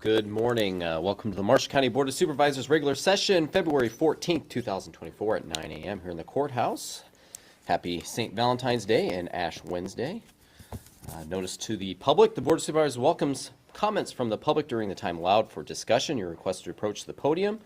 Good morning. Welcome to the Marshall County Board of Supervisors regular session, February 14th, 2024 at 9 a.m. here in the courthouse. Happy St. Valentine's Day and Ash Wednesday. Notice to the public, the Board of Supervisors welcomes comments from the public during the time allowed for discussion. You're requested to approach the podium,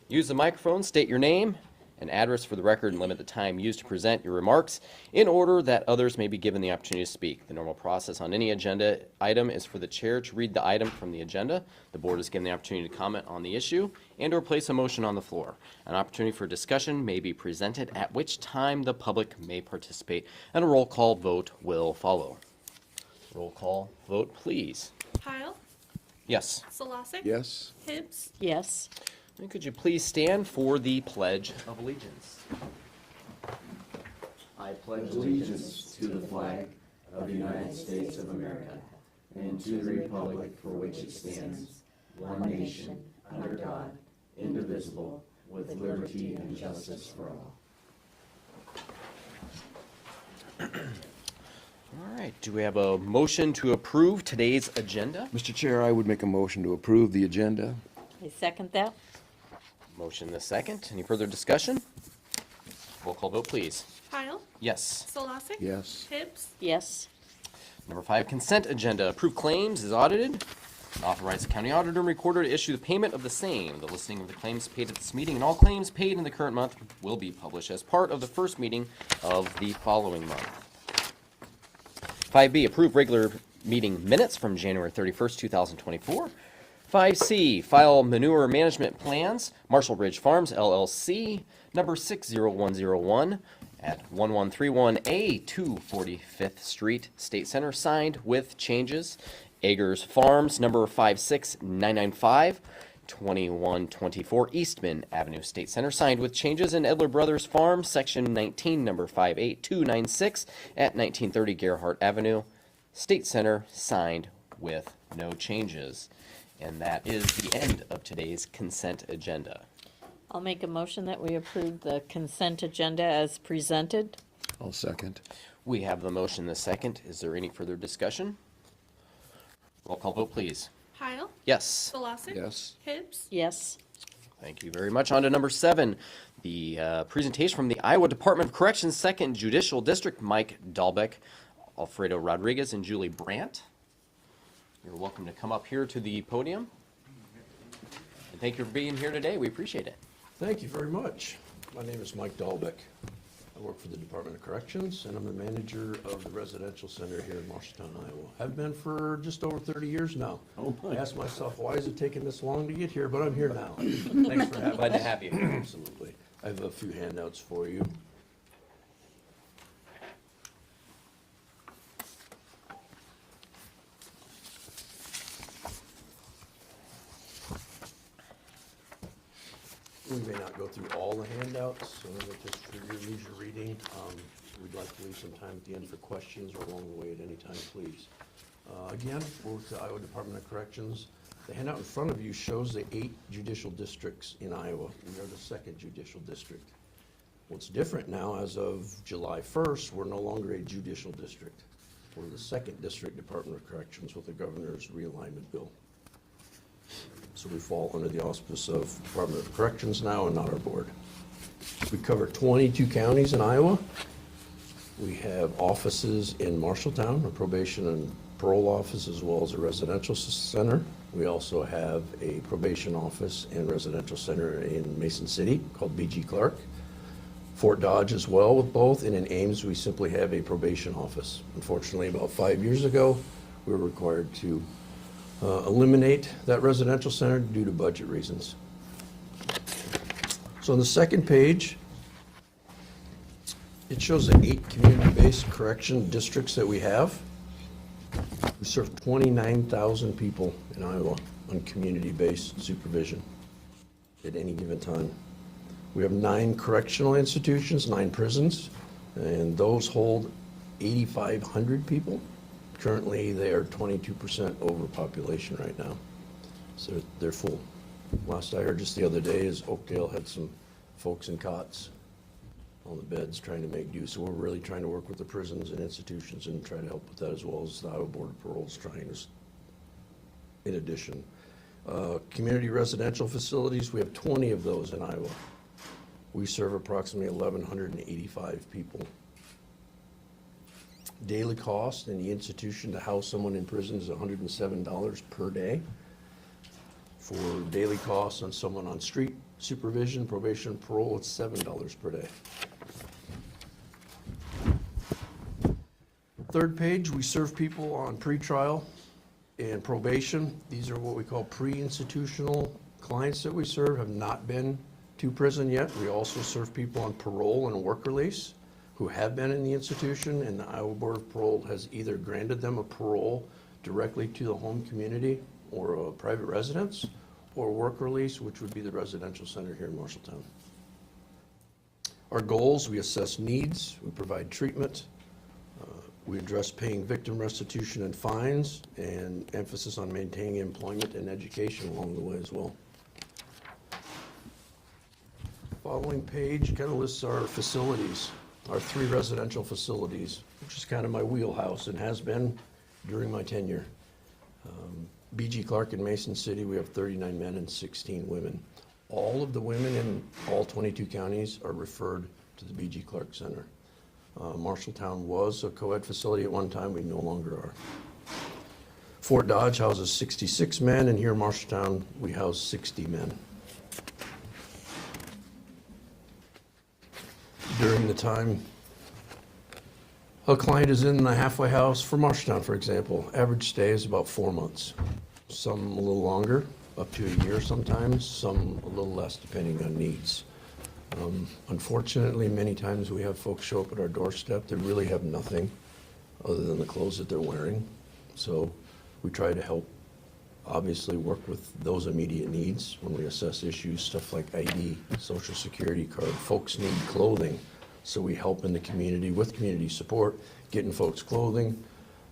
use the microphone, state your name and address for the record, and limit the time used to present your remarks in order that others may be given the opportunity to speak. The normal process on any agenda item is for the chair to read the item from the agenda. The board is given the opportunity to comment on the issue and or place a motion on the floor. An opportunity for discussion may be presented, at which time the public may participate, and a roll call vote will follow. Roll call vote, please. Pyle? Yes. Solosic? Yes. Hibbs? Yes. And could you please stand for the Pledge of Allegiance? I pledge allegiance to the flag of the United States of America and to the republic for which it stands, one nation, under God, indivisible, with liberty and justice for all. All right, do we have a motion to approve today's agenda? Mr. Chair, I would make a motion to approve the agenda. I second that. Motion the second. Any further discussion? Roll call vote, please. Pyle? Yes. Solosic? Yes. Hibbs? Yes. Number 5, consent agenda. Approve claims is audited. Authorize the county auditor and recorder to issue the payment of the same. The listing of the claims paid at this meeting and all claims paid in the current month will be published as part of the first meeting of the following month. 5B, approve regular meeting minutes from January 31st, 2024. 5C, file manure management plans, Marshall Ridge Farms LLC, number 60101 at 1131A 245th Street, State Center, signed with changes. Eggers Farms, number 56995, 2124 Eastman Avenue, State Center, signed with changes. And Edler Brothers Farm, section 19, number 58296 at 1930 Gerhardt Avenue, State Center, signed with no changes. And that is the end of today's consent agenda. I'll make a motion that we approve the consent agenda as presented. I'll second. We have the motion the second. Is there any further discussion? Roll call vote, please. Pyle? Yes. Solosic? Yes. Hibbs? Yes. Thank you very much. On to number 7, the presentation from the Iowa Department of Corrections 2nd Judicial District, Mike Dahlbeck, Alfredo Rodriguez, and Julie Brandt. You're welcome to come up here to the podium. And thank you for being here today. We appreciate it. Thank you very much. My name is Mike Dahlbeck. I work for the Department of Corrections, and I'm the manager of the residential center here in Marshalltown, Iowa. I've been for just over 30 years now. I asked myself, why is it taking this long to get here? But I'm here now. Thanks for having me. Glad to have you. Absolutely. I have a few handouts for you. We may not go through all the handouts, so just for your leisure reading. We'd like to leave some time at the end for questions or along the way at any time, please. Again, we're with the Iowa Department of Corrections. The handout in front of you shows the 8 judicial districts in Iowa. We are the 2nd judicial district. What's different now, as of July 1st, we're no longer a judicial district. We're the 2nd District Department of Corrections with the governor's realignment bill. So we fall under the auspice of Department of Corrections now and not our board. We cover 22 counties in Iowa. We have offices in Marshalltown, a probation and parole office, as well as a residential center. We also have a probation office and residential center in Mason City called B.G. Clark. Fort Dodge as well with both, and in Ames we simply have a probation office. Unfortunately, about 5 years ago, we were required to eliminate that residential center due to budget reasons. So on the second page, it shows the 8 community-based correction districts that we have. We serve 29,000 people in Iowa on community-based supervision at any given time. We have 9 correctional institutions, 9 prisons, and those hold 8,500 people. Currently, they are 22% overpopulation right now, so they're full. Last I heard just the other day is Oakdale had some folks in cots on the beds trying to make do. So we're really trying to work with the prisons and institutions and try to help with that, as well as the Iowa Board of Parole is trying to. In addition, Community residential facilities, we have 20 of those in Iowa. We serve approximately 1,185 people. Daily cost in the institution to house someone in prison is $107 per day. For daily costs on someone on street supervision, probation, parole, it's $7 per day. Third page, we serve people on pretrial and probation. These are what we call pre-institutional clients that we serve, have not been to prison yet. We also serve people on parole and work release who have been in the institution, and the Iowa Board of Parole has either granted them a parole directly to the home community or a private residence, or work release, which would be the residential center here in Marshalltown. Our goals, we assess needs, we provide treatment, we address paying victim restitution and fines, and emphasis on maintaining employment and education along the way as well. Following page kind of lists our facilities, our 3 residential facilities, which is kind of my wheelhouse and has been during my tenure. B.G. Clark in Mason City, we have 39 men and 16 women. All of the women in all 22 counties are referred to the B.G. Clark Center. Marshalltown was a co-ed facility at one time, we no longer are. Fort Dodge houses 66 men, and here in Marshalltown, we house 60 men. During the time a client is in the halfway house for Marshalltown, for example, average stay is about 4 months. Some a little longer, up to a year sometimes, some a little less depending on needs. Unfortunately, many times we have folks show up at our doorstep that really have nothing other than the clothes that they're wearing. So we try to help, obviously, work with those immediate needs when we assess issues, stuff like ID, Social Security card. Folks need clothing, so we help in the community with community support, getting folks clothing.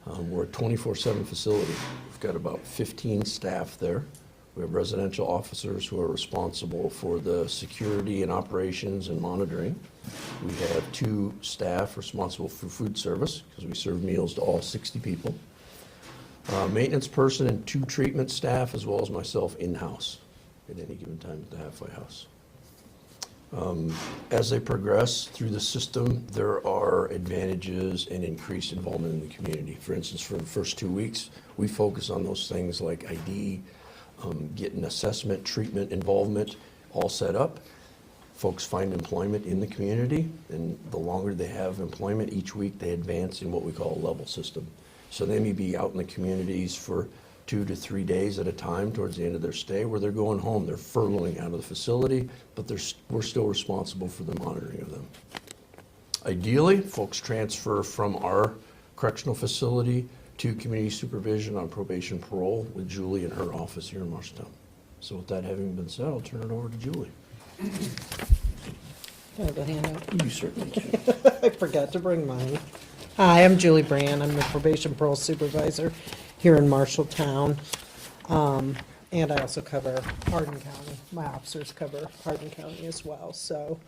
We're a 24/7 facility. We've got about 15 staff there. We have residential officers who are responsible for the security and operations and monitoring. We have 2 staff responsible for food service, because we serve meals to all 60 people. Maintenance person and 2 treatment staff, as well as myself in-house at any given time at the halfway house. As they progress through the system, there are advantages and increased involvement in the community. For instance, for the first 2 weeks, we focus on those things like ID, getting assessment, treatment, involvement all set up. Folks find employment in the community, and the longer they have employment, each week they advance in what we call a level system. So they may be out in the communities for 2 to 3 days at a time towards the end of their stay, where they're going home. They're furloughing out of the facility, but we're still responsible for the monitoring of them. Ideally, folks transfer from our correctional facility to community supervision on probation parole with Julie in her office here in Marshalltown. So with that having been said, I'll turn it over to Julie. Can I have a handout? You certainly can. I forgot to bring mine. Hi, I'm Julie Brand. I'm the probation parole supervisor here in Marshalltown. And I also cover Hardin County. My officers cover Hardin County as well. So,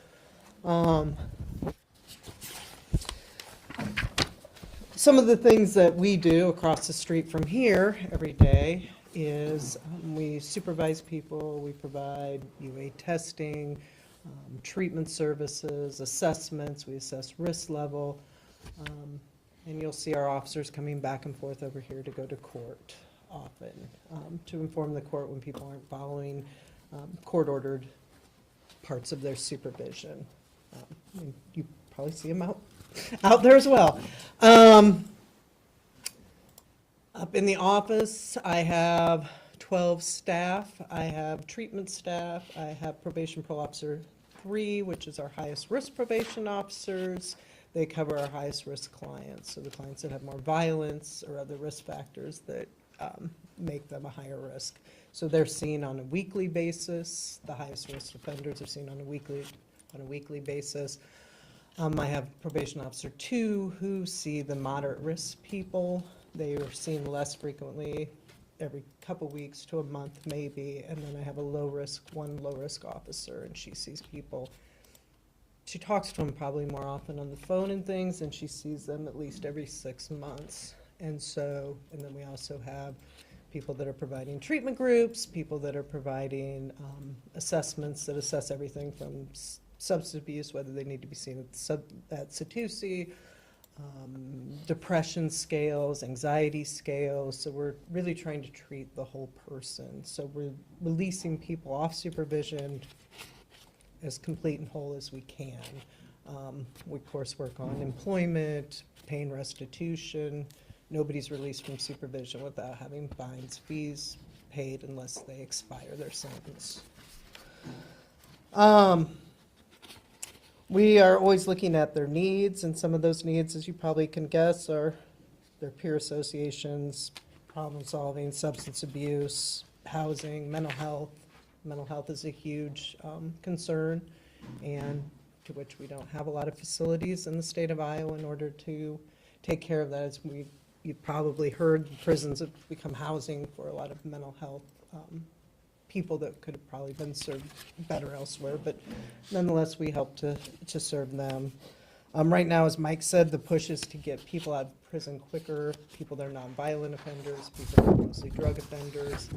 some of the things that we do across the street from here every day is we supervise people, we provide UA testing, treatment services, assessments, we assess risk level, and you'll see our officers coming back and forth over here to go to court often, to inform the court when people aren't following court-ordered parts of their supervision. And you probably see them out there as well. Up in the office, I have 12 staff. I have treatment staff. I have probation parole officer 3, which is our highest risk probation officers. They cover our highest risk clients, so the clients that have more violence or other risk factors that make them a higher risk. So they're seen on a weekly basis. The highest risk offenders are seen on a weekly basis. I have probation officer 2 who see the moderate risk people. They are seen less frequently, every couple weeks to a month maybe. And then I have one low risk officer, and she sees people. She talks to them probably more often on the phone and things, and she sees them at least every 6 months. And then we also have people that are providing treatment groups, people that are providing assessments that assess everything from substance abuse, whether they need to be seen at Satusi, depression scales, anxiety scales. So we're really trying to treat the whole person. So we're releasing people off supervision as complete and whole as we can. We, of course, work on employment, pain restitution. Nobody's released from supervision without having fines, fees paid unless they expire their sentence. We are always looking at their needs, and some of those needs, as you probably can guess, are their peer associations, problem solving, substance abuse, housing, mental health. Mental health is a huge concern, and to which we don't have a lot of facilities in the state of Iowa in order to take care of that. As you've probably heard, prisons have become housing for a lot of mental health people that could have probably been served better elsewhere, but nonetheless, we help to serve them. Right now, as Mike said, the push is to get people out of prison quicker, people that are nonviolent offenders, people that are mostly drug offenders.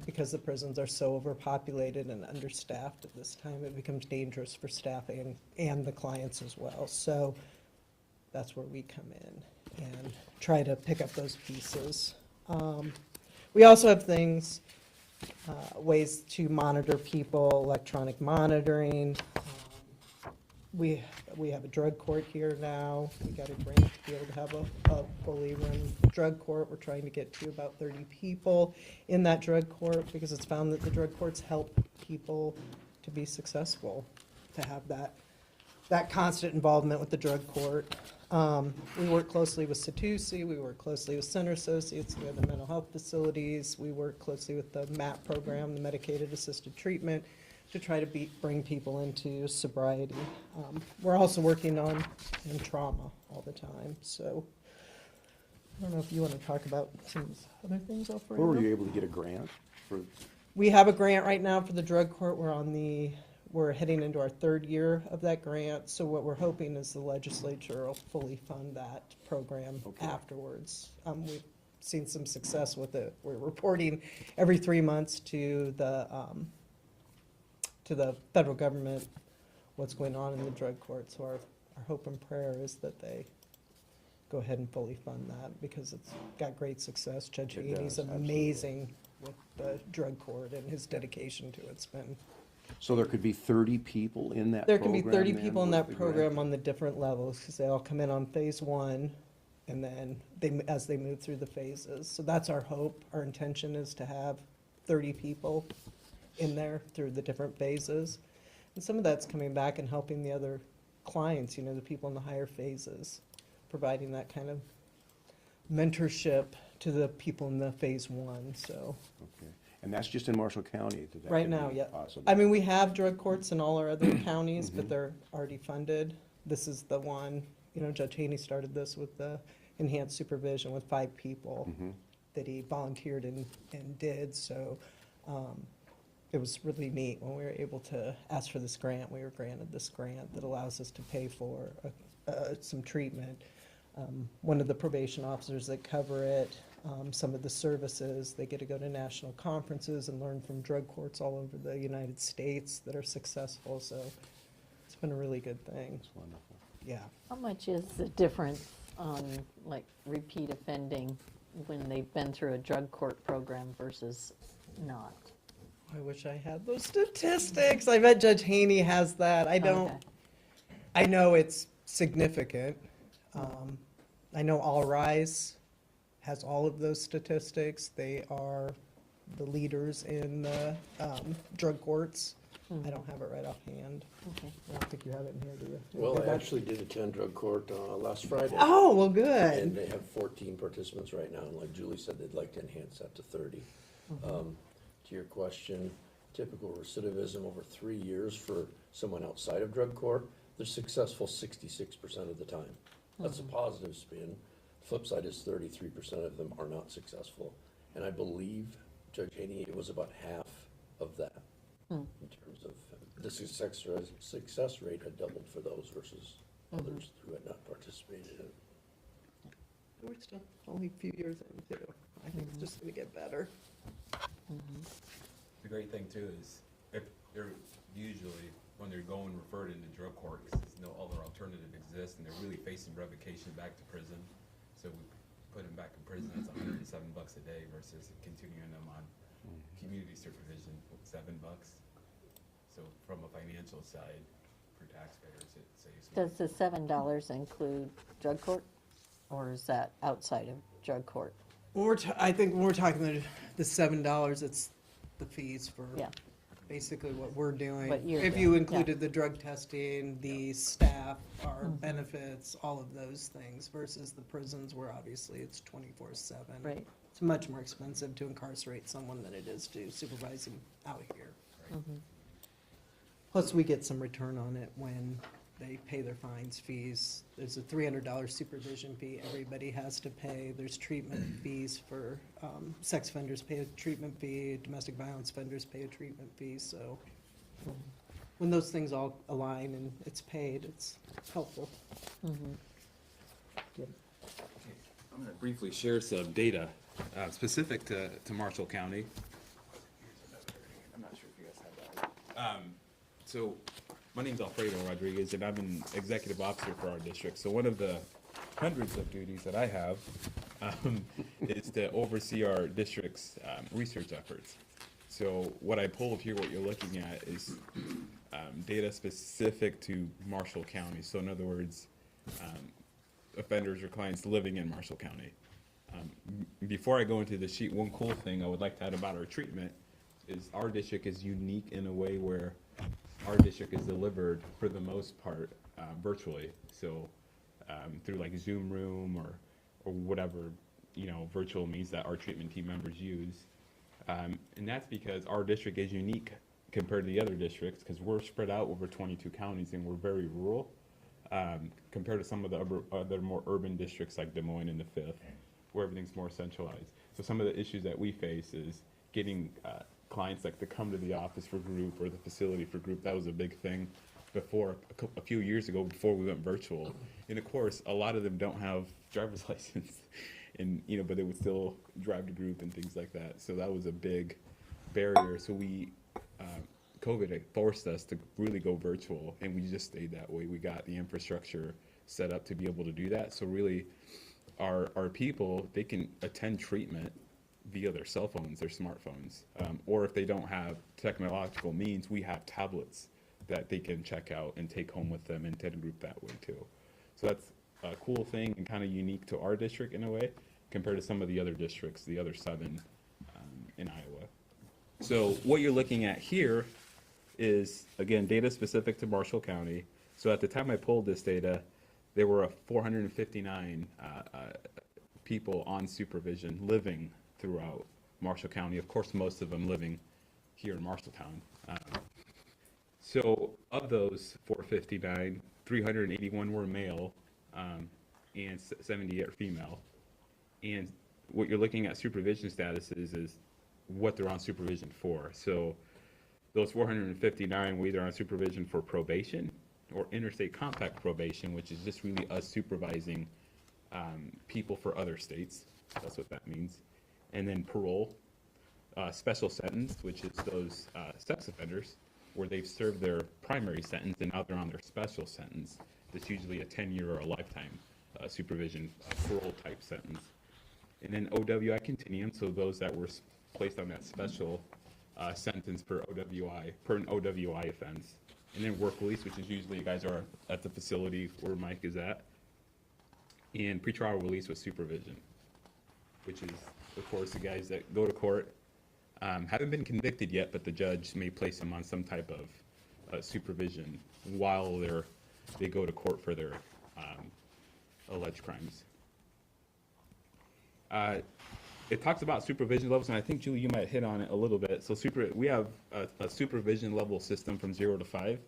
Because the prisons are so overpopulated and understaffed at this time, it becomes dangerous for staff and the clients as well. So that's where we come in and try to pick up those pieces. We also have things, ways to monitor people, electronic monitoring. We have a drug court here now. We got a grant to be able to have a fully run drug court. We're trying to get to about 30 people in that drug court because it's found that the drug courts help people to be successful, to have that constant involvement with the drug court. We work closely with Satusi. We work closely with Center Associates. We have the mental health facilities. We work closely with the MAP program, the medicated assisted treatment, to try to bring people into sobriety. We're also working on trauma all the time. So I don't know if you want to talk about some other things, Alfredo. Where were you able to get a grant for? We have a grant right now for the drug court. We're heading into our third year of that grant. So what we're hoping is the legislature will fully fund that program afterwards. We've seen some success with it. We're reporting every 3 months to the federal government what's going on in the drug court. So our hope and prayer is that they go ahead and fully fund that because it's got great success. Judge It Haney's does, amazing with the drug court and his dedication to it's been. So there could be 30 people in that There program? can be 30 then people in with that the program grant? on the different levels because they all come in on phase one and then as they move through the phases. So that's our hope. Our intention is to have 30 people in there through the different phases. And some of that's coming back and helping the other clients, the people in the higher phases, providing that kind of mentorship to the people in the phase one, so. Okay. And that's just in Marshall County? that Right could now, be yeah. possible? I mean, we have drug courts in all our other counties, but they're already funded. This is the one, Judge Haney started this with the enhanced supervision with 5 people that he volunteered and did, so it was really neat when we were able to ask for this grant. We were granted this grant that allows us to pay for some treatment. One of the probation officers that cover it, some of the services, they get to go to national conferences and learn from drug courts all over the United States that are successful, so it's been a really good thing. That's wonderful. Yeah. How much is the difference on, like, repeat offending when they've been through a drug court program versus not? I wish I had those statistics. I bet Judge Haney has that. I don't. Okay. I know it's significant. I know All Rise has all of those statistics. They are the leaders in the drug courts. I don't have it right offhand. Okay. I don't think you have it in here, do you? Well, Did I that- actually did attend drug court last Friday. Oh, well, And good. they have 14 participants right now, and like Julie said, they'd like to enhance that to 30. To your question, typical recidivism over 3 years for someone outside of drug court, they're successful 66% of the time. That's a positive spin. Flip side is 33% of them are not successful. And I believe, Judge Haney, it was about half of that in terms of the success rate had doubled for those versus others who had not participated in it. We're still only a few years in too. I think it's just gonna get better. The great thing too is if they're usually, when they're going referred into drug court, 'cause there's no other alternative exists, and they're really facing revocation back to prison. So we put them back in prison, it's $107 a day versus continuing them on community supervision, $7. So from a financial side, for taxpayers, it saves money. Does the $7 include drug court, or is that outside of drug court? I think when we're talking the $7, it's the fees for Yeah. basically what we're doing. What you're If doing, you yeah. included the drug testing, the staff, our benefits, all of those things versus the prisons where obviously it's 24/7. Right. It's much more expensive to incarcerate someone than it is to supervise them out here. Plus, we get some return on it when they pay their fines, fees. There's a $300 supervision fee everybody has to pay. There's treatment fees for sex offenders pay a treatment fee, domestic violence offenders pay a treatment fee. So when those things all align and it's paid, it's helpful. I'm going to briefly share some data specific to Marshall County. I'm not sure if you guys have that. So my name's Alfredo Rodriguez, and I'm an executive officer for our district. So one of the hundreds of duties that I have is to oversee our district's research efforts. So what I pulled here, what you're looking at, is data specific to Marshall County. So in other words, offenders or clients living in Marshall County. Before I go into the sheet, one cool thing I would like to add about our treatment is our district is unique in a way where our district is delivered for the most part virtually. So through like Zoom Room or whatever, virtual means that our treatment team members use. And that's because our district is unique compared to the other districts because we're spread out over 22 counties and we're very rural. Compared to some of the other more urban districts like Des Moines and the Fifth, where everything's more centralized. So some of the issues that we face is getting clients like to come to the office for group or the facility for group. That was a big thing before, a few years ago, before we went virtual. And of course, a lot of them don't have driver's license, and but they would still drive to group and things like that. So that was a big barrier. So COVID forced us to really go virtual, and we just stayed that way. We got the infrastructure set up to be able to do that. So really, our people, they can attend treatment via their cell phones, their smartphones, or if they don't have technological means, we have tablets that they can check out and take home with them and attend group that way too. So that's a cool thing and kind of unique to our district in a way compared to some of the other districts, the other 7 in Iowa. So what you're looking at here is, again, data specific to Marshall County. So at the time I pulled this data, there were 459 people on supervision living throughout Marshall County. Of course, most of them living here in Marshalltown. So of those 459, 381 were male and 78 are female. And what you're looking at supervision statuses is what they're on supervision for. So those 459 were either on supervision for probation or interstate compact probation, which is just really us supervising people for other states. That's what that means. And then parole, special sentence, which is those sex offenders where they've served their primary sentence and now they're on their special sentence. That's usually a 10-year or a lifetime supervision parole type sentence. And then OWI continuum, so those that were placed on that special sentence per an OWI offense. And then work release, which is usually you guys are at the facility where Mike is at. And pretrial release with supervision, which is, of course, the guys that go to court, haven't been convicted yet, but the judge may place them on some type of supervision while they go to court for their alleged crimes. It talks about supervision levels, and I think, Julie, you might hit on it a little bit. So we have a supervision level system from 0 to 5,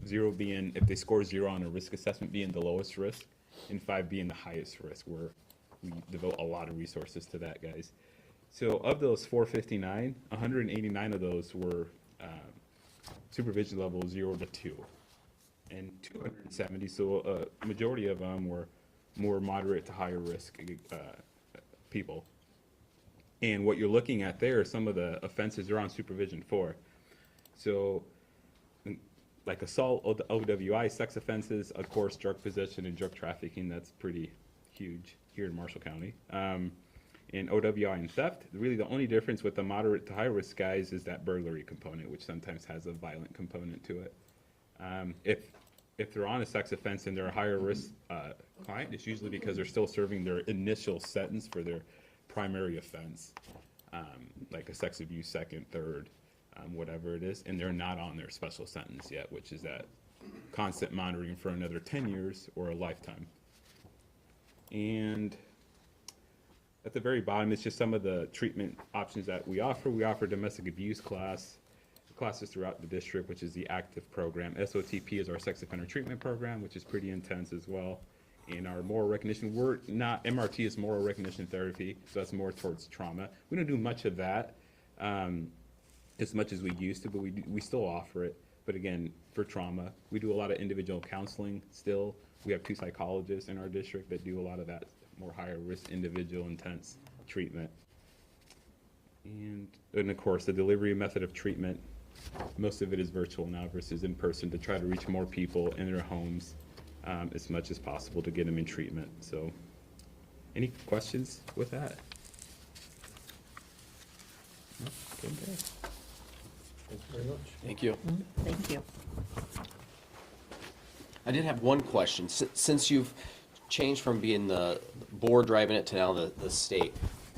0 being, if they score 0 on a risk assessment, being the lowest risk, and 5 being the highest risk, where we devote a lot of resources to that, guys. So of those 459, 189 of those were supervision level 0 to 2. And 270, so a majority of them were more moderate to higher risk people. And what you're looking at there are some of the offenses they're on supervision for. So, like assault, OWI, sex offenses, of course, drug possession and drug trafficking, that's pretty huge here in Marshall County. And OWI and theft, really the only difference with the moderate to high risk guys is that burglary component, which sometimes has a violent component to it. If they're on a sex offense and they're a higher risk client, it's usually because they're still serving their initial sentence for their primary offense, like a sex abuse second, third, whatever it is, and they're not on their special sentence yet, which is that constant monitoring for another 10 years or a lifetime. And at the very bottom, it's just some of the treatment options that we offer. We offer domestic abuse classes throughout the district, which is the active program. SOTP is our sex offender treatment program, which is pretty intense as well. And our moral recognition, we're not, MRT is moral recognition therapy, so that's more towards trauma. We don't do much of that as much as we used to, but we still offer it. But again, for trauma, we do a lot of individual counseling still. We have 2 psychologists in our district that do a lot of that more higher risk individual intense treatment. And of course, the delivery method of treatment, most of it is virtual now versus in person to try to reach more people in their homes as much as possible to get them in treatment. So any questions with that? No? Okay. Thank you very much. Thank you. Thank you. I did have one question. Since you've changed from being the board driving it to now the state,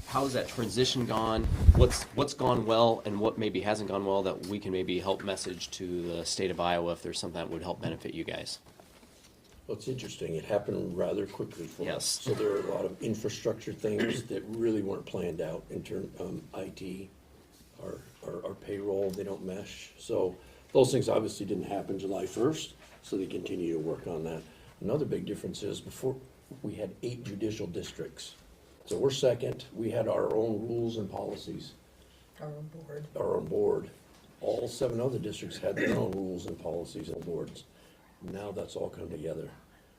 how has that transition gone? What's gone well and what maybe hasn't gone well that we can maybe help message to the state of Iowa if there's something that would help benefit you guys? Well, it's interesting. It happened rather quickly for us. Yes. So there are a lot of infrastructure things that really weren't planned out in terms IT, our payroll, they don't mesh. So those things obviously didn't happen July 1st, so they continue to work on that. Another big difference is before we had 8 judicial districts. So we're second. We had our own rules and policies. Our own board. Our own board. All 7 other districts had their own rules and policies and boards. Now that's all come together.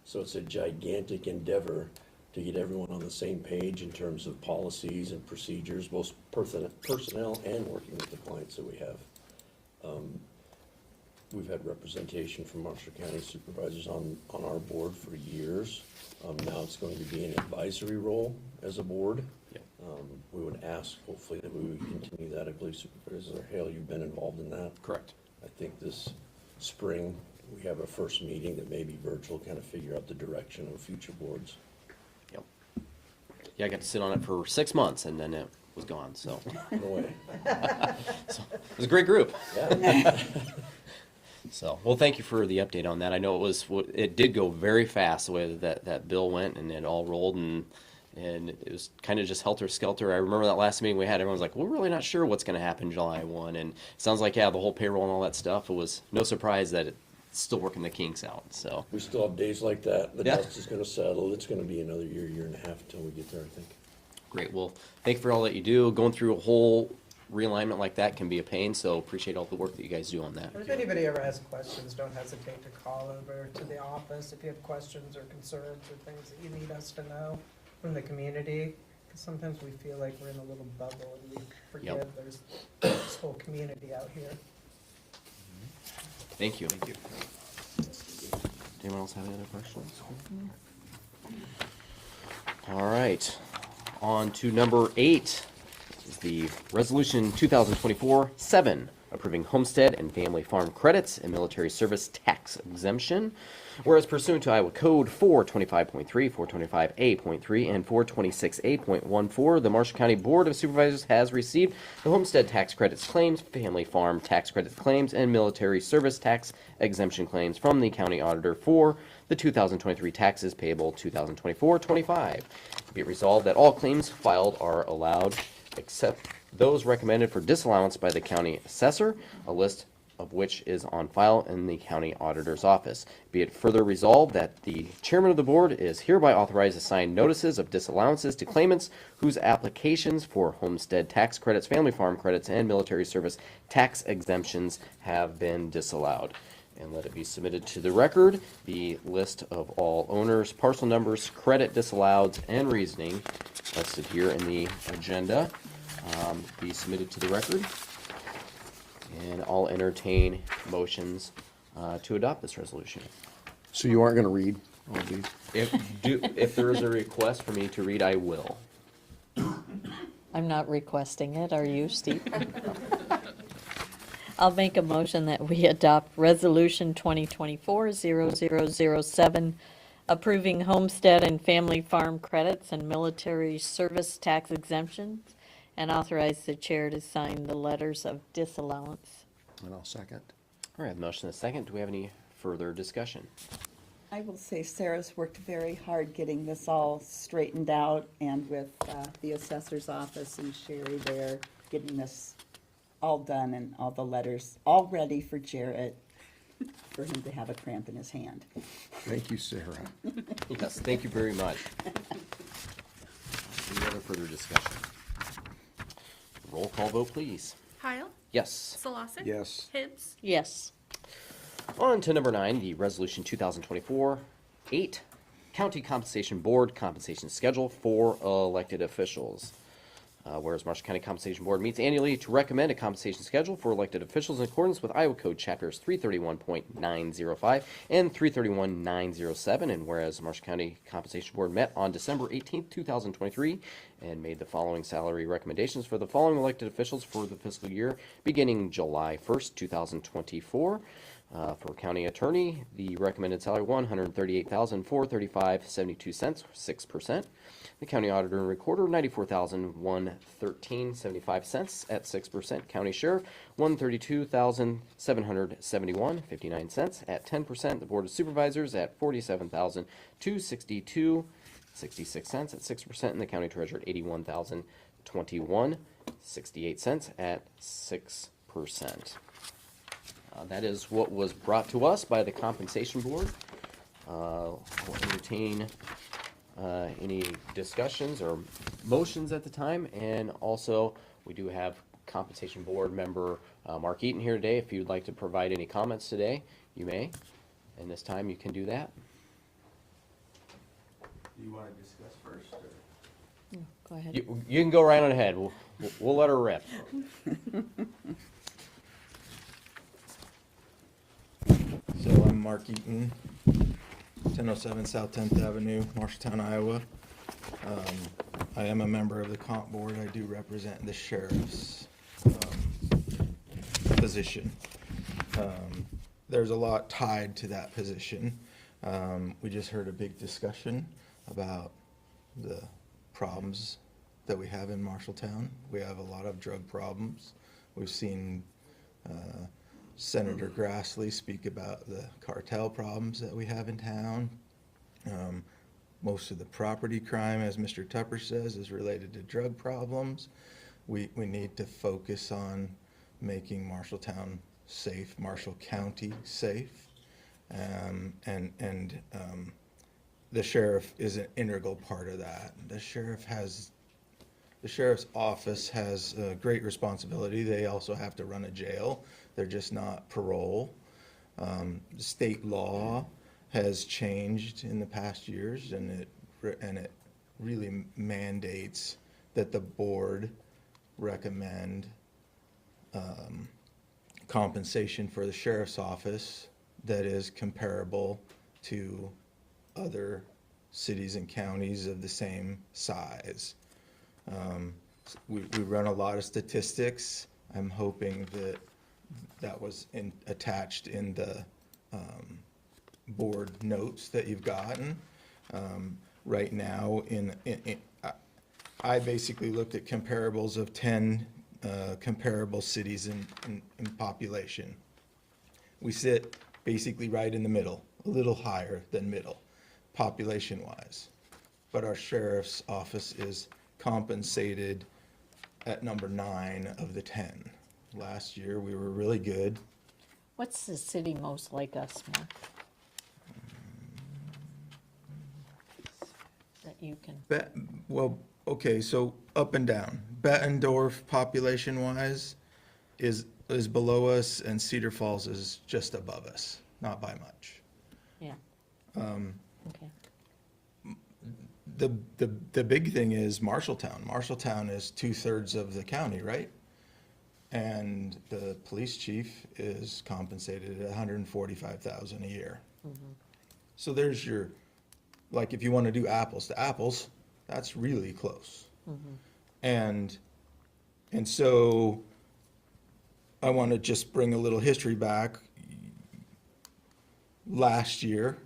So it's a gigantic endeavor to get everyone on the same page in terms of policies and procedures, both personnel and working with the clients that we have. We've had representation from Marshall County Supervisors on our board for years. Now it's going to be an advisory role as a board. Yep. We would ask, hopefully, that we would continue that. I believe Supervisor Hale, you've been involved in that. Correct. I think this spring, we have a first meeting that may be virtual, kind of figure out the direction of future boards. Yep. Yeah, I got to sit on it for 6 months and then it was gone, so. No way. So, it was a great group. Yeah. So, well, thank you for the update on that. I know it did go very fast the way that bill went and it all rolled and it was kind of just helter-skelter. I remember that last meeting we had, everyone was like, we're really not sure what's going to happen July 1. And it sounds like, yeah, the whole payroll and all that stuff, it was no surprise that it's still working the kinks out, so. We still have days like that. The Yeah. dust is gonna settle. It's gonna be another year and a half until we get there, I think. Great. Well, thank you for all that you do. Going through a whole realignment like that can be a pain, so appreciate all the work that you guys do on that. And if anybody ever has questions, don't hesitate to call over to the office if you have questions or concerns or things that you need us to know from the community. Because sometimes we feel like we're in a little bubble and we forget there's this whole community out here. Thank you. Thank you. Anyone else have any other questions? All right. On to number 8 is the resolution 2024-7 approving homestead and family farm credits and military service tax exemption. Whereas pursuant to Iowa Code 425.3, 425A.3, and 426A.14, the Marshall County Board of Supervisors has received the homestead tax credits claims, family farm tax credits claims, and military service tax exemption claims from the county auditor for the 2023 taxes payable 2024-25. Be it resolved that all claims filed are allowed except those recommended for disallowance by the county assessor, a list of which is on file in the county auditor's office. Be it further resolved that the chairman of the board is hereby authorized to sign notices of disallowances to claimants whose applications for homestead tax credits, family farm credits, and military service tax exemptions have been disallowed. And let it be submitted to the record, the list of all owners, parcel numbers, credit disallowed, and reasoning listed here in the agenda be submitted to the record. And I'll entertain motions to adopt this resolution. So you aren't gonna read all these? If there is a request for me to read, I will. I'm not requesting it, are you, Steve? I'll make a motion that we adopt Resolution 2024-0007, approving homestead and family farm credits and military service tax exemptions, and authorize the chair to sign the letters of disallowance. And I'll second. All right, motion and a second. Do we have any further discussion? I will say Sarah's worked very hard getting this all straightened out, and with the assessor's office and Sherry there, getting this all done and all the letters all ready for Jarrett, for him to have a cramp in his hand. Thank you, Sarah. Yes, thank you very much. Any other further discussion? Roll call vote, please. Heil, Yes. Solosik. Yes. Hibbs. Yes. On to number 9, the Resolution 2024-8, County Compensation Board Compensation Schedule for elected officials. Whereas Marshall County Compensation Board meets annually to recommend a compensation schedule for elected officials in accordance with Iowa Code Chapters 331.905 and 331.907, and whereas Marshall County Compensation Board met on December 18th, 2023, and made the following salary recommendations for the following elected officials for the fiscal year beginning July 1st, 2024. For county attorney, the recommended salary $138,435.72, 6%. The county auditor and recorder, $94,113.75 at 6%. County sheriff, $132,771.59 at 10%. The board of supervisors at $47,262.66 at 6%. And the county treasurer at $81,021.68 at 6%. That is what was brought to us by the Compensation Board. I'll entertain any discussions or motions at the time. And also, we do have Compensation Board member Mark Eaton here today. If you'd like to provide any comments today, you may. And this time you can do that. Do you want to discuss first, or? Go ahead. You can go right on ahead. We'll let her rip. So I'm Mark Eaton, 1007 South 10th Avenue, Marshalltown, Iowa. I am a member of the comp board. I do represent the sheriff's position. There's a lot tied to that position. We just heard a big discussion about the problems that we have in Marshalltown. We have a lot of drug problems. We've seen Senator Grassley speak about the cartel problems that we have in town. Most of the property crime, as Mr. Tupper says, is related to drug problems. We need to focus on making Marshalltown safe, Marshall County safe. The sheriff is an integral part of that. The sheriff's office has a great responsibility. They also have to run a jail. They're just not parole. State law has changed in the past years, and it really mandates that the board recommend compensation for the sheriff's office that is comparable to other cities and counties of the same size. We run a lot of statistics. I'm hoping that was attached in the board notes that you've gotten. Right now, I basically looked at comparables of 10 comparable cities in population. We sit basically right in the middle, a little higher than middle, population-wise. But our sheriff's office is compensated at number 9 of the 10. Last year, we were really good. What's the city most like us, Mark? That you can, Well, okay, so up and down. Bettendorf, population-wise, is below us, and Cedar Falls is just above us. not by much. Yeah. Okay. The big thing is Marshalltown. Marshalltown is 2/3 of the county, right? And the police chief is compensated at $145,000 a year. So there's your, like, if you want to do apples to apples, that's really close. And so I want to just bring a little history back. Last year,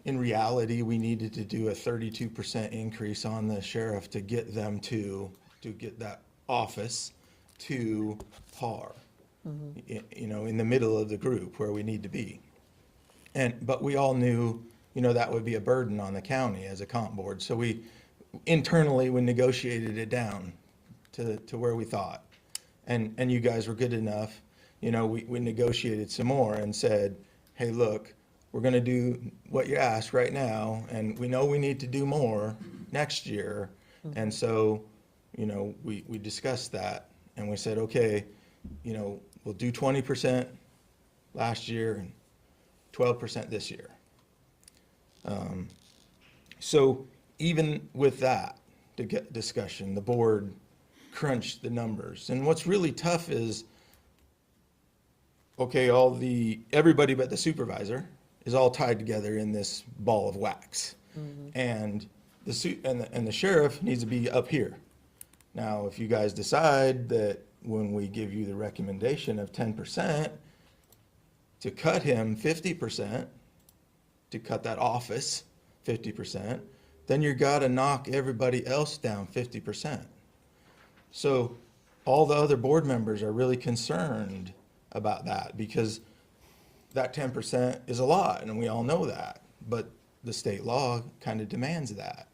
in reality, we needed to do a 32% increase on the sheriff to get them to get that office to par. You know, in the middle of the group where we need to be. But we all knew, you know, that would be a burden on the county as a comp board. So we negotiated it down to where we thought. And you guys were good enough, you know, we negotiated some more and said, hey, look, we're gonna do what you asked right now, and we know we need to do more next year. And so, you know, we discussed that, and we said, okay, you know, we'll do 20% last year and 12% this year. So even with that discussion, the board crunched the numbers. And what's really tough is, okay, everybody but the supervisor is all tied together in this ball of wax. And the sheriff needs to be up here. Now, if you guys decide that when we give you the recommendation of 10%, to cut him 50%, to cut that office 50%, then you gotta knock everybody else down 50%. So all the other board members are really concerned about that, because that 10% is a lot, and we all know that, but the state law kind of demands that.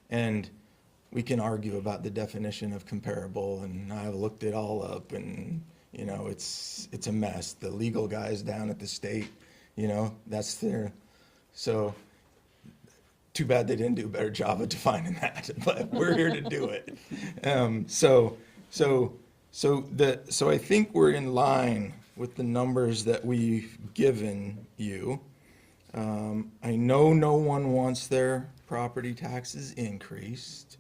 And we can argue about the definition of comparable, and I've looked it all up, and, you know, it's a mess. The legal guys down at the state, you know, that's their, so too bad they didn't do a better job of defining that, but we're here to do it. So I think we're in line with the numbers that we've given you. I know no one wants their property taxes increased.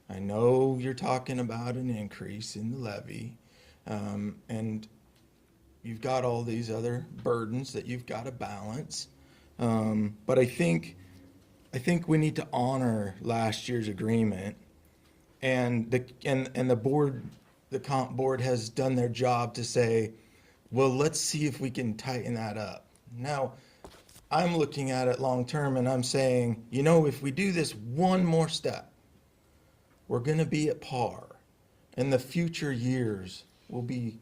I know you're talking about an increase in the levy. And you've got all these other burdens that you've got to balance. But I think we need to honor last year's agreement, and the board, the comp board has done their job to say, well, let's see if we can tighten that up. Now, I'm looking at it long-term, and I'm saying, you know, if we do this one more step, we're gonna be at par, and the future years will be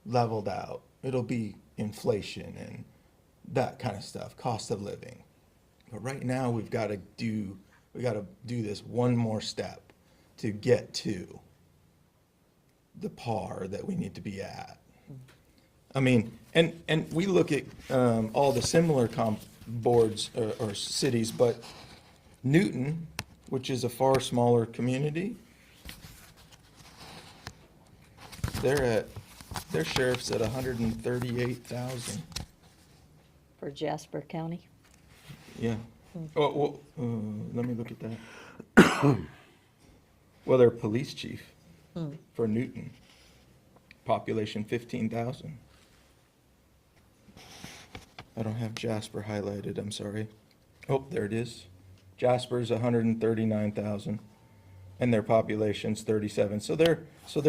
leveled out. It'll be inflation and that kind of stuff, cost of living. But right now, we gotta do this one more step to get to the par that we need to be at. I mean, and we look at all the similar comp boards or cities, but Newton, which is a far smaller community, their sheriff's at 138,000. For Jasper County? Yeah. Oh, well, let me look at that. Well, their police chief for Newton, population 15,000. I don't have Jasper highlighted, I'm sorry. Oh, there it is. Jasper's 139,000, and their population's 37. So they're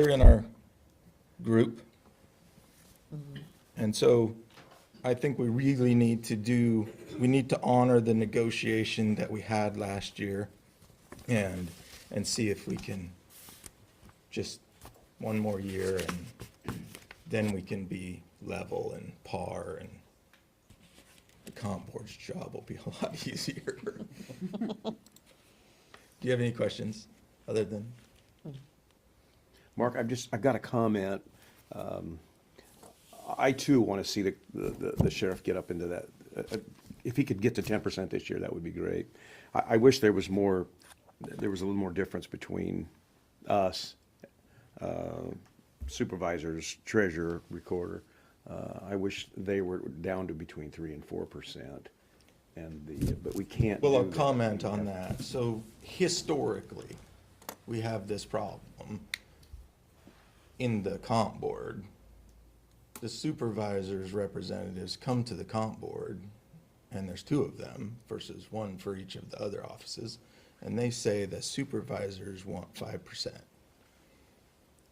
in our group. And so I think we really need to honor the negotiation that we had last year and see if we can just one more year, and then we can be level and par, and the comp board's job will be a lot easier. Do you have any questions other than? Mark, I've got a comment. I too want to see the sheriff get up into that. If he could get to 10% this year, that would be great. I wish there was a little more difference between us, supervisors, treasurer, recorder. I wish they were down to between 3% and 4%. But we can't Well, do I'll that. comment on that. So historically, we have this problem in the comp board. The supervisors' representatives come to the comp board, and there's two of them versus one for each of the other offices, and they say the supervisors want 5%.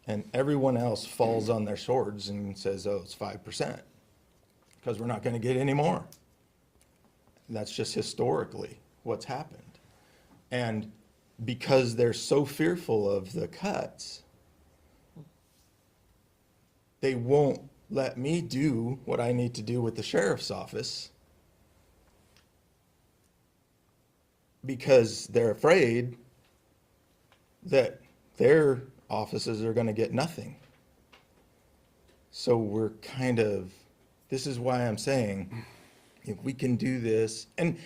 And everyone else falls on their swords and says, oh, it's 5%, because we're not gonna get any more. That's just historically what's happened. And because they're so fearful of the cuts, they won't let me do what I need to do with the sheriff's office because they're afraid that their offices are gonna get nothing. So we're kind of, this is why I'm saying, if we can do this, and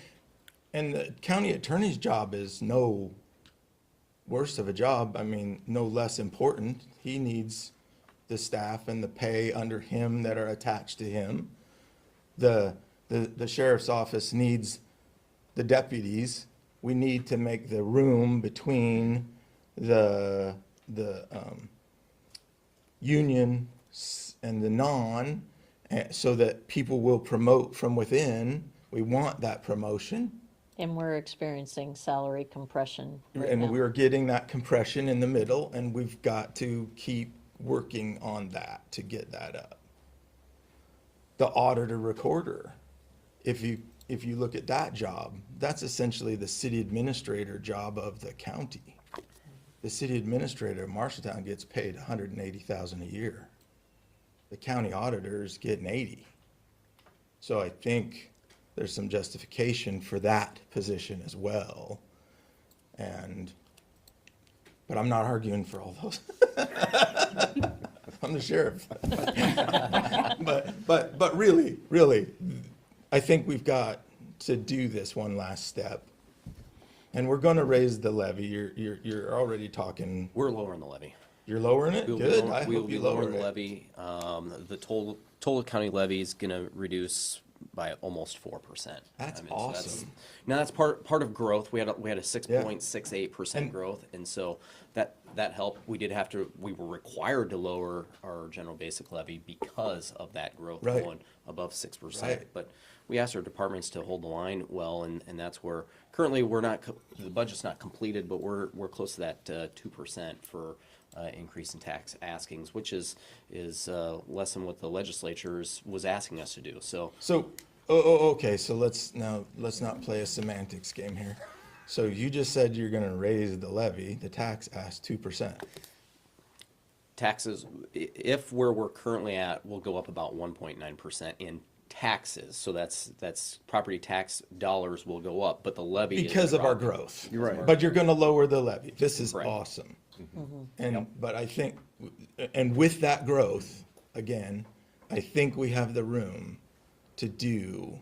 the county attorney's job is no worse of a job, I mean, no less important. He needs the staff and the pay under him that are attached to him. The sheriff's office needs the deputies. We need to make the room between the union and the non, so that people will promote from within. We want that promotion. And we're experiencing salary compression right And now. we're getting that compression in the middle, and we've got to keep working on that to get that up. The auditor recorder, if you look at that job, that's essentially the city administrator job of the county. The city administrator of Marshalltown gets paid $180,000 a year. The county auditor's getting 80. So I think there's some justification for that position as well. But I'm not arguing for all those. I'm the sheriff. But really, I think we've got to do this one last step. And we're gonna raise the levy. You're already talking, We're lowering the levy. you're lowering it? We'll be Good, lower- I we'll hope be you lowering lower the it. levy. The total county levy is gonna reduce by almost 4%. That's I mean, so awesome. Now, that's part of growth. We had a 6.68% And- growth, and so that helped. We were required to lower our general basic levy because of that growth Right. going above 6%. Right. But we asked our departments to hold the line well, and that's where, currently, the budget's not completed, but we're close to that 2% for increase in tax askings, which is less than what the legislature was asking us to do, so. Okay, so let's not play a semantics game here. So you just said you're gonna raise the levy, the tax ask 2%. Taxes, if where we're currently at, will go up about 1.9% in taxes, so that's property tax dollars will go up, but the levy is Because of our dropping. growth. You're right. But you're gonna lower the levy. This is Correct. awesome. But I think, and with that growth, again, I think we have the room to do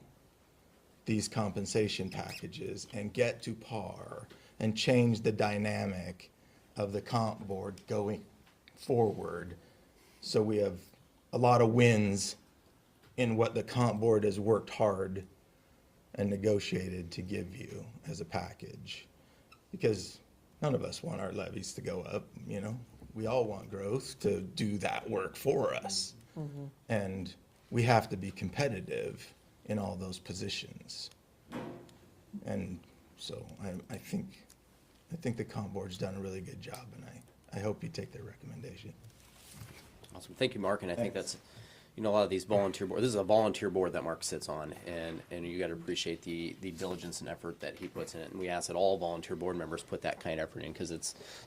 these compensation packages and get to par and change the dynamic of the comp board going forward. So we have a lot of wins in what the comp board has worked hard and negotiated to give you as a package. Because none of us want our levies to go up, you know? We all want growth to do that work for us. And we have to be competitive in all those positions. And so I think the comp board's done a really good job, and I hope you take their recommendation. Awesome, thank you, Mark, and I think that's, a lot of these volunteer boards, this is a volunteer board that Mark sits on, and you gotta appreciate the diligence and effort that he puts in it, and we ask that all volunteer board members put that kind of effort in, because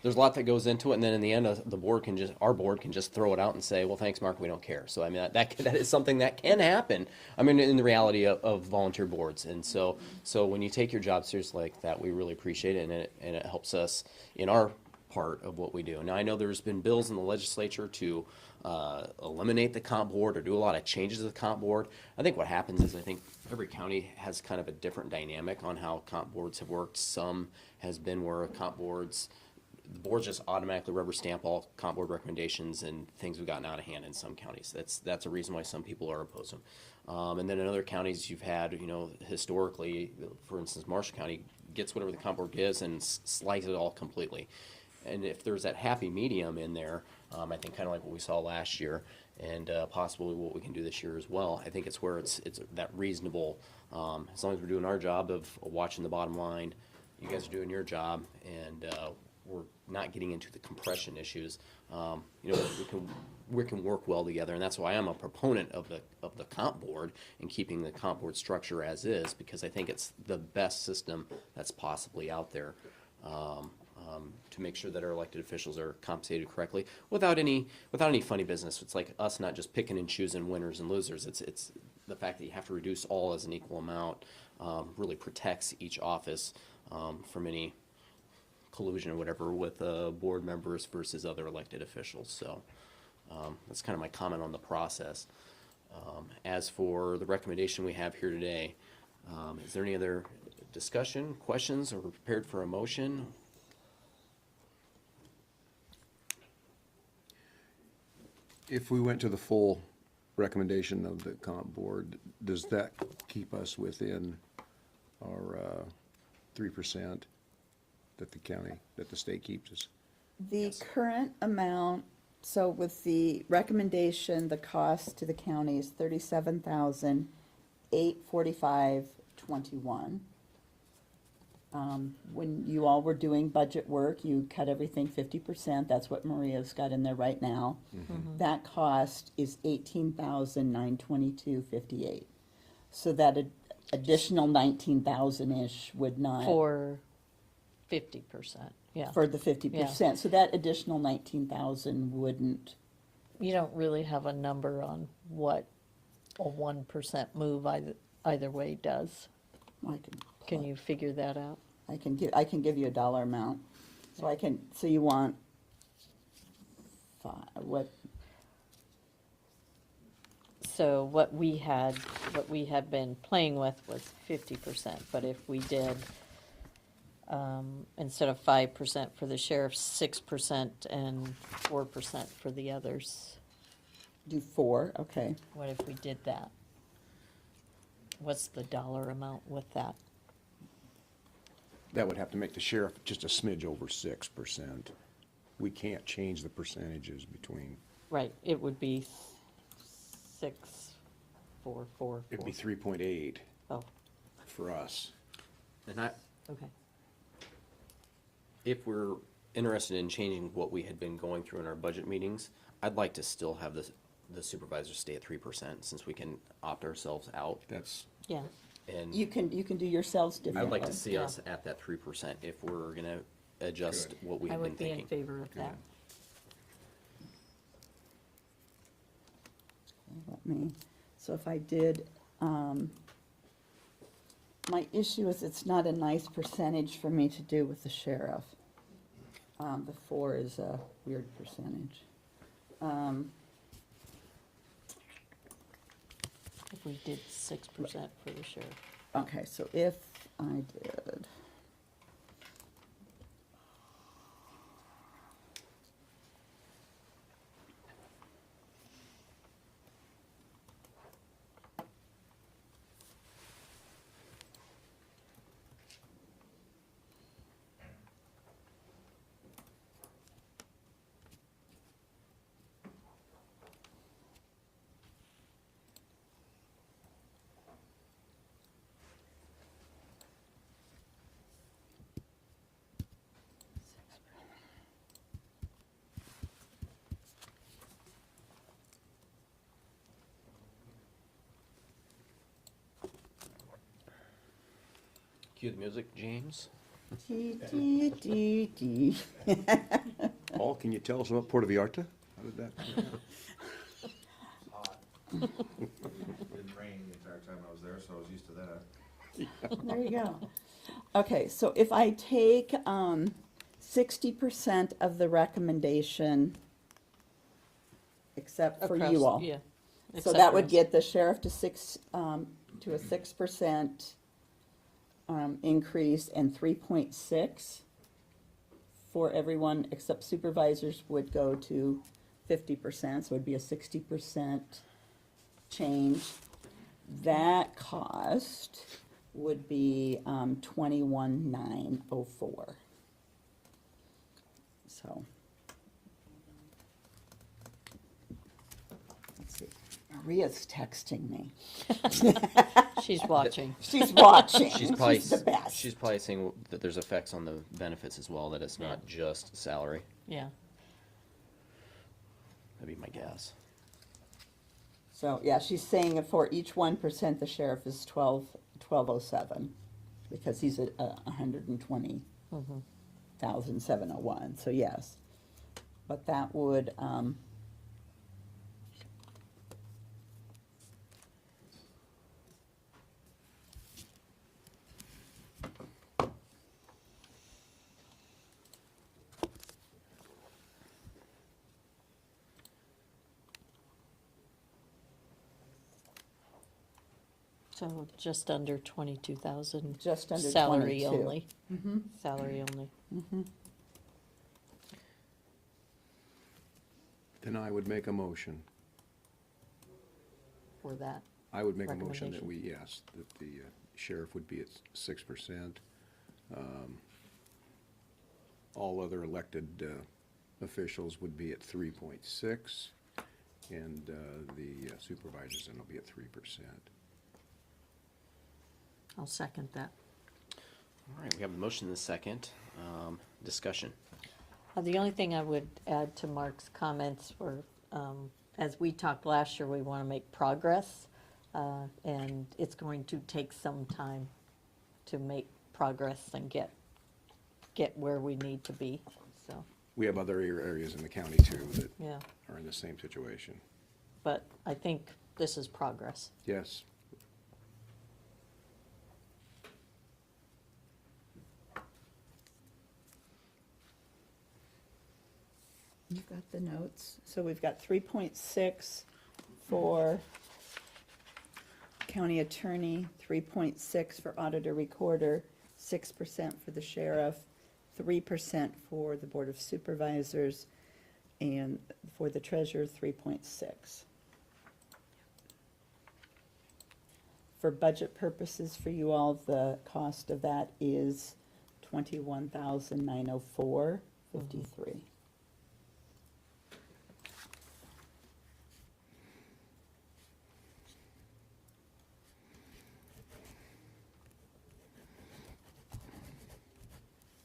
there's a lot that goes into it, and then in the end, our board can just throw it out and say, well, thanks, Mark, we don't care. So, I mean, that is something that can happen, I mean, in the reality of volunteer boards, and so when you take your job seriously like that, we really appreciate it, and it helps us in our part of what we do. Now, I know there's been bills in the legislature to eliminate the comp board or do a lot of changes to the comp board. I think what happens is I think every county has kind of a different dynamic on how comp boards have worked. Some has been where comp boards, boards just automatically rubber stamp all comp board recommendations and things have gotten out of hand in some counties. That's a reason why some people are opposed to them. And then in other counties, you've had, historically, for instance, Marshall County gets whatever the comp board gives and slices it all completely. And if there's that happy medium in there, I think kind of like what we saw last year, and possibly what we can do this year as well. I think it's where it's that reasonable. As long as we're doing our job of watching the bottom line, you guys are doing your job, and we're not getting into the compression issues. We can work well together, and that's why I'm a proponent of the comp board and keeping the comp board structure as is, because I think it's the best system that's possibly out there. To make sure that our elected officials are compensated correctly without any funny business. It's like us not just picking and choosing winners and losers. It's the fact that you have to reduce all as an equal amount really protects each office from any collusion or whatever with board members versus other elected officials. So that's kind of my comment on the process. As for the recommendation we have here today, is there any other discussion, questions, or prepared for a motion? If we went to the full recommendation of the comp board, does that keep us within our 3% that the state keeps us? The current amount, so with the recommendation, the cost to the county is $37,845.21. When you all were doing budget work, you cut everything 50%. That's what Maria's got in there right now. That cost is $18,922.58. So that additional 19,000-ish would not. For 50%, yeah. For the 50%. So that additional 19,000 wouldn't. You don't really have a number on what a 1% move either way does. Can you figure that out? I can give you a dollar amount. So you want what? So what we had been playing with was 50%, but if we did, instead of 5% for the sheriff, 6% and 4% for the others. Do 4, okay. What if we did that? What's the dollar amount with that? That would have to make the sheriff just a smidge over 6%. We can't change the percentages between. Right, it would be 6, 4, 4, 4. It'd be 3.8 Oh, for us. And okay. if we're interested in changing what we had been going through in our budget meetings, I'd like to still have the supervisors stay at 3% since we can opt ourselves out. That's, Yeah, And You can do yourselves differently. I'd like to see Yeah. us at that 3% if we're gonna adjust Good. what we I have been would be in thinking. favor of that. So if I did, my issue is it's not a nice percentage for me to do with the sheriff. The 4 is a weird percentage. If we did 6% for the sheriff. Okay, so if I did. Cue the music, James. Dee, dee, dee, dee. Paul, can you tell us about Puerto Vallarta? How did that? Didn't rain the entire time I was there, so I was used to that. There you go. Okay, so if I take 60% of the recommendation, except for Across- you all. Yeah. So Except that for would us. get the sheriff to a 6% increase and 3.6 for everyone except supervisors would go to 50%, so it'd be a 60% change. That cost would be 21,904. So. Let's see. Maria's texting me. She's watching. She's watching. She's probably, the best. she's probably saying that there's effects on the benefits as well, that it's not just salary. Yeah. That'd be my guess. So, yeah, she's saying that for each 1%, the sheriff is 1207, because he's at 120,701, so yes. But that would, So just under 22,000. just under 22. Salary only. Salary only. Then I would make a motion. For that. I would make a motion that Recommendation. yes, that the sheriff would be at 6%. All other elected officials would be at 3.6, and the supervisors then will be at 3%. I'll second that. All right, we have the motion in the second. Discussion. The only thing I would add to Mark's comments were, as we talked last year, we want to make progress, and it's going to take some time to make progress and get where we need to be, so, We have other areas in the county too that yeah. are in the same situation. But I think this is progress. Yes. You've got the notes. So we've got 3.6 for county attorney, 3.6 for auditor recorder, 6% for the sheriff, 3% for the board of supervisors, and for the treasurer, 3.6. For budget purposes for you all, the cost of that is 21,904.53.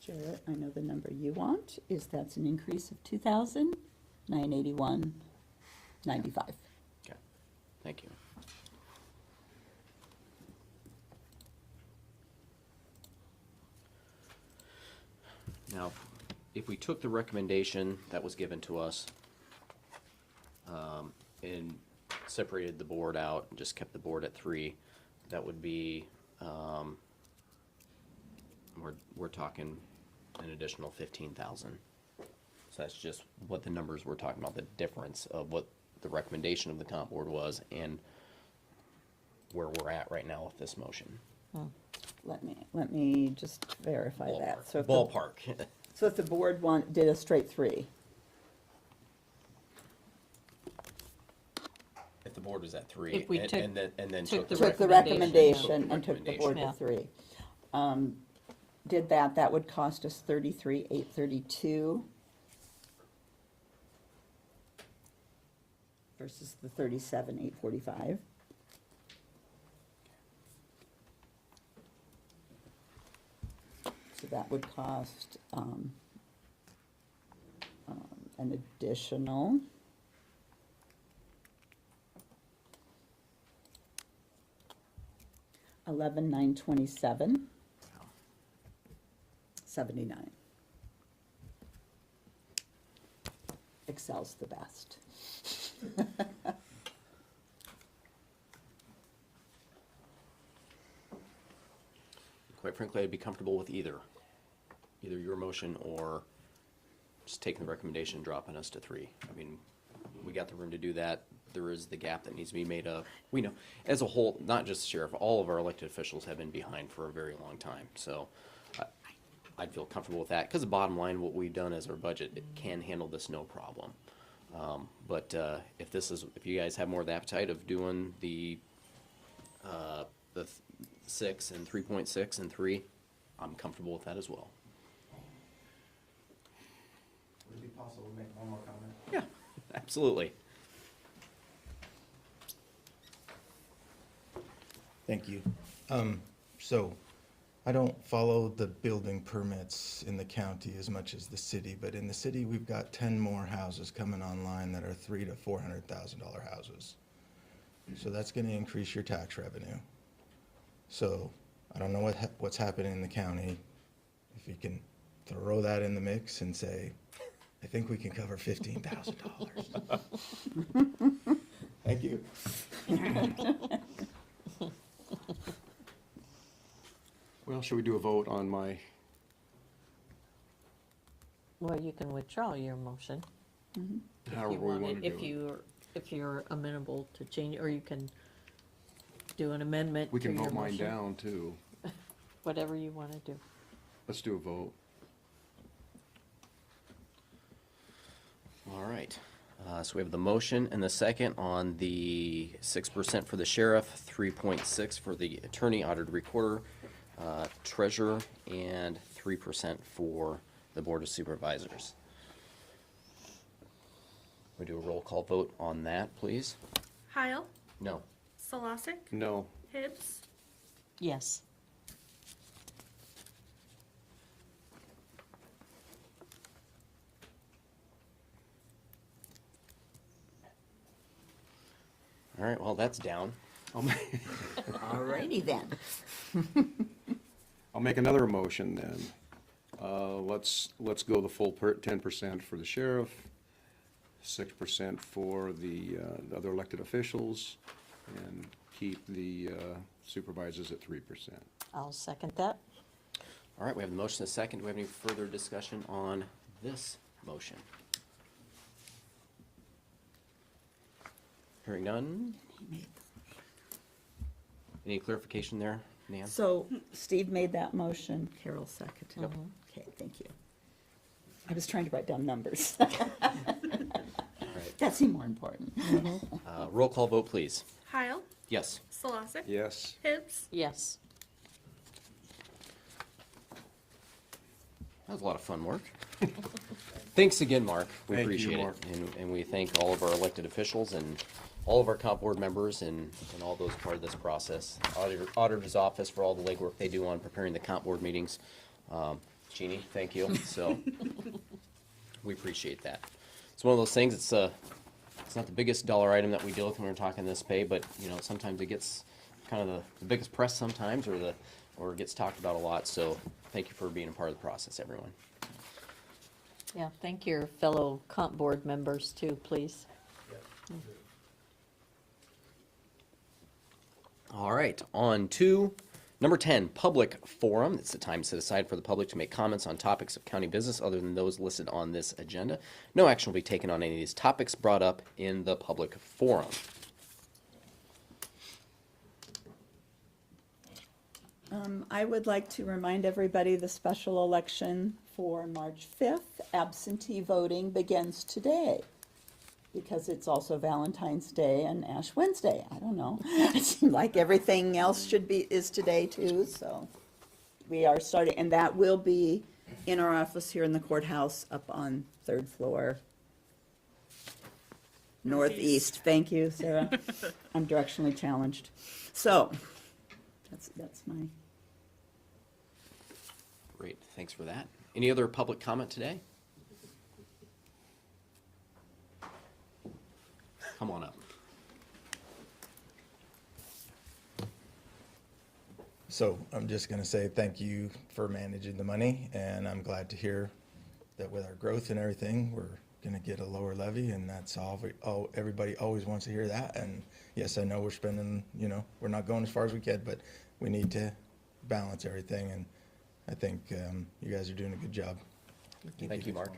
Jarrett, I know the number you want is that's an increase of 2,981.95. Okay, thank you. Now, if we took the recommendation that was given to us, and separated the board out and just kept the board at 3, that would be, we're talking an additional 15,000. So that's just what the numbers we're talking about, the difference of what the recommendation of the comp board was and where we're at right now with this motion. Let me just verify that. So if the- Ballpark. So if the board did a straight 3, If the board was at 3, If we and took- then took took the the took the recommendation. recommendation and took the board to Recommendation. 3. Did that would cost us 33,832 versus the 37,845. So that would cost an additional $11,927.79. Excel's the best. Quite frankly, I'd be comfortable with either your motion or just taking the recommendation and dropping us to 3. I mean, we got the room to do that. There is the gap that needs to be made up. We know, as a whole, not just the sheriff, all of our elected officials have been behind for a very long time. So I'd feel comfortable with that, because the bottom line, what we've done as our budget, it can handle this no problem. But if you guys have more of the appetite of doing the 6 and 3.6 and 3, I'm comfortable with that as well. Would it be possible to make one more comment? Yeah, absolutely. Thank you. So I don't follow the building permits in the county as much as the city, but in the city, we've got 10 more houses coming online that are $300,000 to $400,000 houses. So that's gonna increase your tax revenue. So I don't know what's happening in the county. If you can throw that in the mix and say, I think we can cover $15,000. Thank you. Well, should we do a vote on my, Well, you can withdraw your motion. however You we want want it, to do it? if you're amenable to change, or you can do an amendment We to can your vote mine motion. down, too. Whatever you want to do. Let's do a vote. All right. So we have the motion and the second on the 6% for the sheriff, 3.6 for the attorney, auditor, recorder, treasurer, and 3% for the board of supervisors. We do a roll call vote on that, please? Heil, No. Solosik, No. Hibbs, Yes. All right, well, that's down. I'll make, Alrighty then. I'll make another motion then. Let's go the full 10% for the sheriff, 6% for the other elected officials, and keep the supervisors at 3%. I'll second that. All right, we have the motion and the second. Do we have any further discussion on this motion? Hearing none. Any clarification there, Nan? So Steve made that motion, Carol seconded. Yep. Okay, thank you. I was trying to write down numbers. All right. That seemed more important. Roll call vote, please. Heil, Yes. Solosik, Yes. Hibbs, Yes. That was a lot of fun work. Thanks again, Mark. We Thank you, appreciate Mark. it. And we thank all of our elected officials and all of our comp board members and all those part of this process. Auditor's office for all the legwork they do on preparing the comp board meetings. Jeannie, thank you. So we appreciate that. It's one of those things, it's not the biggest dollar item that we deal with when we're talking this pay, but sometimes it gets kind of the biggest press sometimes or it gets talked about a lot. So thank you for being a part of the process, everyone. Yeah, thank your fellow comp board members too, please. All right, on to number 10, public forum. It's the time set aside for the public to make comments on topics of county business other than those listed on this agenda. No action will be taken on any of these topics brought up in the public forum. I would like to remind everybody the special election for March 5th, absentee voting begins today. Because it's also Valentine's Day and Ash Wednesday. I don't know. It seems like everything else is today too, so. We are starting, and that will be in our office here in the courthouse up on 3rd floor. Northeast. Thank you, Sarah. I'm directionally challenged. So, that's my. Great, thanks for that. Any other public comment today? Come on up. So I'm just going to say thank you for managing the money, and I'm glad to hear that with our growth and everything, we're going to get a lower levy, and that's all. Everybody always wants to hear that. And yes, I know we're spending, we're not going as far as we can, but we need to balance everything, and I think you guys are doing a good job. Thank you, Mark.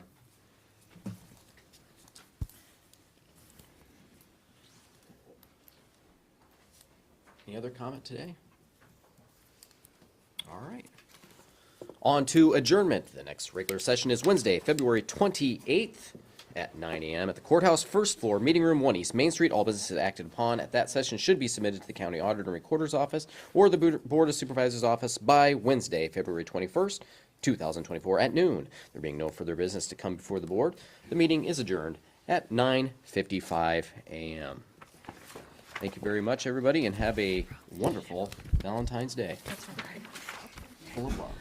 Any other comment today? All right. On to adjournment. The next regular session is Wednesday, February 28th at 9 a.m. at the courthouse, first floor, meeting room 1 East Main Street. All businesses acted upon at that session should be submitted to the county auditor and recorder's office or the board of supervisors office by Wednesday, February 21st, 2024 at noon. There being no further business to come before the board, the meeting is adjourned at 9:55 a.m. Thank you very much, everybody, and have a wonderful Valentine's Day. Full of love.